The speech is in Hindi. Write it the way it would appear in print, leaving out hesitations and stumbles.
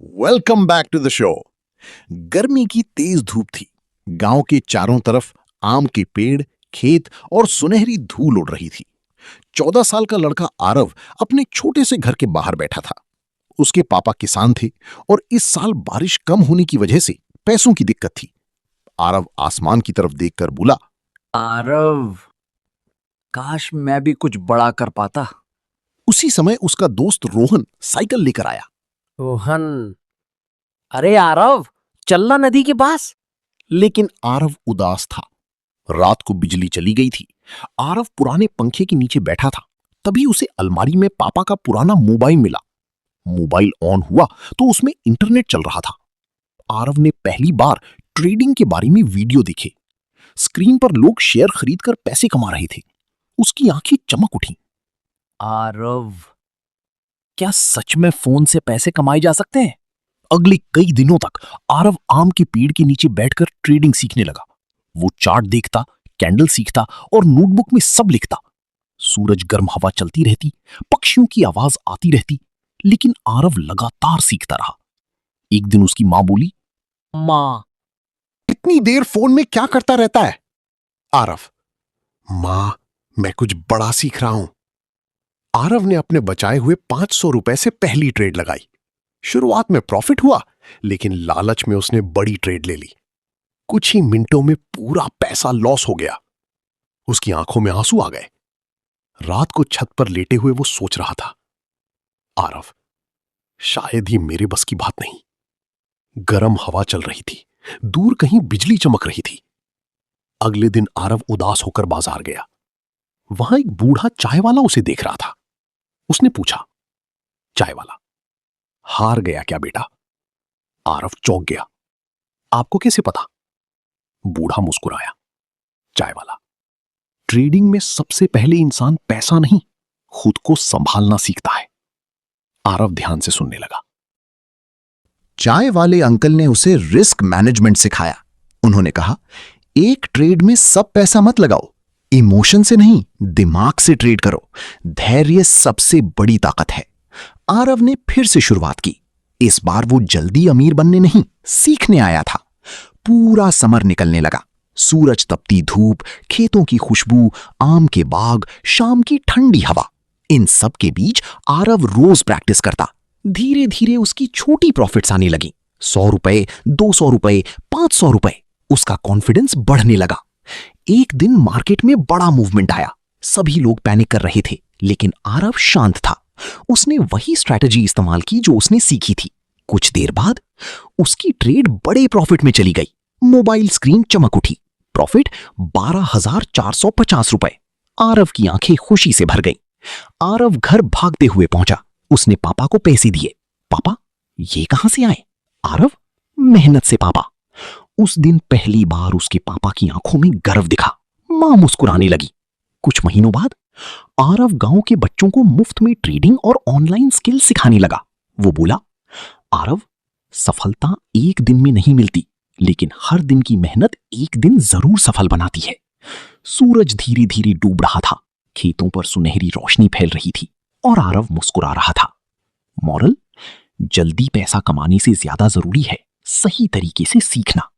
Welcome back to the show. गर्मी की तेज धूप थी। गांव के चारों तरफ आम के पेड़, खेत और सुनहरी धूल उड़ रही थी। 14 साल का लड़का आरव अपने छोटे से घर के बाहर बैठा था। उसके पापा किसान थे और इस साल बारिश कम होने की वजह से पैसों की दिक्कत थी। आरव आसमान की तरफ देखकर बोला, आरव, काश मैं भी कुछ बड़ा कर पाता। उसी समय उसका दोस्त रोहन साइकिल लेकर आया। रोहन, अरे आरव, चलना नदी के पास। लेकिन आरव उदास था। रात को बिजली चली गई थी। आरव पुराने पंखे के नीचे बैठा था। तभी उसे अलमारी में पापा का पुराना मोबाइल मिला। मोबाइल ऑन हुआ तो उसमें इंटरनेट चल रहा था। आरव ने पहली बार ट्रेडिंग के बारे में वीडियो देखे। स्क्रीन पर लोग शेयर खरीदकर पैसे कमा रहे थे। उसकी आंखें चमक उठी। आरव, क्या सच में फोन से पैसे कमाए जा सकते हैं? अगले कई दिनों तक आरव आम के पेड़ के नीचे बैठकर ट्रेडिंग सीखने लगा। वो चार्ट देखता, कैंडल सीखता और नोटबुक में सब लिखता। सूरज गर्म हवा चलती रहती, पक्षियों की आवाज आती रहती, लेकिन आरव लगातार सीखता रहा। एक दिन उसकी मां बोली, माँ, इतनी देर फोन में क्या करता रहता है? आरव, मां, मैं कुछ बड़ा सीख रहा हूं। आरव ने अपने बचाए हुए 500 रुपए से पहली ट्रेड लगाई। शुरुआत में प्रॉफिट हुआ, लेकिन लालच में उसने बड़ी ट्रेड ले ली। कुछ ही मिनटों में पूरा पैसा लॉस हो गया। उसकी आंखों में आंसू आ गए। रात को छत पर लेटे हुए वो सोच रहा था, आरव, शायद ही मेरे बस की बात नहीं। गर्म हवा चल रही थी, दूर कहीं बिजली चमक रही थी। अगले दिन आरव उदास होकर बाजार गया। वहां एक बूढ़ा चाय वाला उसे देख रहा था। उसने पूछा, चाय वाला, हार गया क्या बेटा? आरव चौंक गया। आपको कैसे पता? बूढ़ा मुस्कुराया। चाय वाला, ट्रेडिंग में सबसे पहले इंसान पैसा नहीं, खुद को संभालना सीखता है। आरव ध्यान से सुनने लगा। चाय वाले अंकल ने उसे रिस्क मैनेजमेंट सिखाया। उन्होंने कहा, एक ट्रेड में सब पैसा मत लगाओ, इमोशन से नहीं, दिमाग से ट्रेड करो। धैर्य सबसे बड़ी ताकत है। आरव ने फिर से शुरुआत की। इस बार वो जल्दी अमीर बनने नहीं, सीखने आया था। पूरा समर निकलने लगा। सूरज तपती धूप, खेतों की खुशबू, आम के बाग, शाम की ठंडी हवा, इन सब के बीच आरव रोज प्रैक्टिस करता। धीरे धीरे उसकी छोटी प्रॉफिट्स आने लगी। 100 रुपए, 200 रुपए, 500 रुपए। उसका कॉन्फिडेंस बढ़ने लगा। एक दिन मार्केट में बड़ा मूवमेंट आया। सभी लोग पैनिक कर रहे थे, लेकिन आरव शांत था। उसने वही स्ट्रैटेजी इस्तेमाल की जो उसने सीखी थी। कुछ देर बाद उसकी ट्रेड बड़े प्रॉफिट में चली गई। मोबाइल स्क्रीन चमक उठी। प्रॉफिट 12,450 रुपए। आरव की आंखें खुशी से भर गईं। आरव घर भागते हुए पहुंचा। उसने पापा को पैसे दिए। पापा, ये कहां से आए? आरव, मेहनत से पापा। उस दिन पहली बार उसके पापा की आंखों में गर्व दिखा। मां मुस्कुराने लगी। कुछ महीनों बाद आरव गांव के बच्चों को मुफ्त में ट्रेडिंग और ऑनलाइन स्किल सिखाने लगा। वो बोला, आरव, सफलता एक दिन में नहीं मिलती, लेकिन हर दिन की मेहनत एक दिन जरूर सफल बनाती है। सूरज धीरे धीरे डूब रहा था। खेतों पर सुनहरी रोशनी फैल रही थी और आरव मुस्कुरा रहा था। मॉरल, जल्दी पैसा कमाने से ज्यादा जरूरी है सही तरीके से सीखना।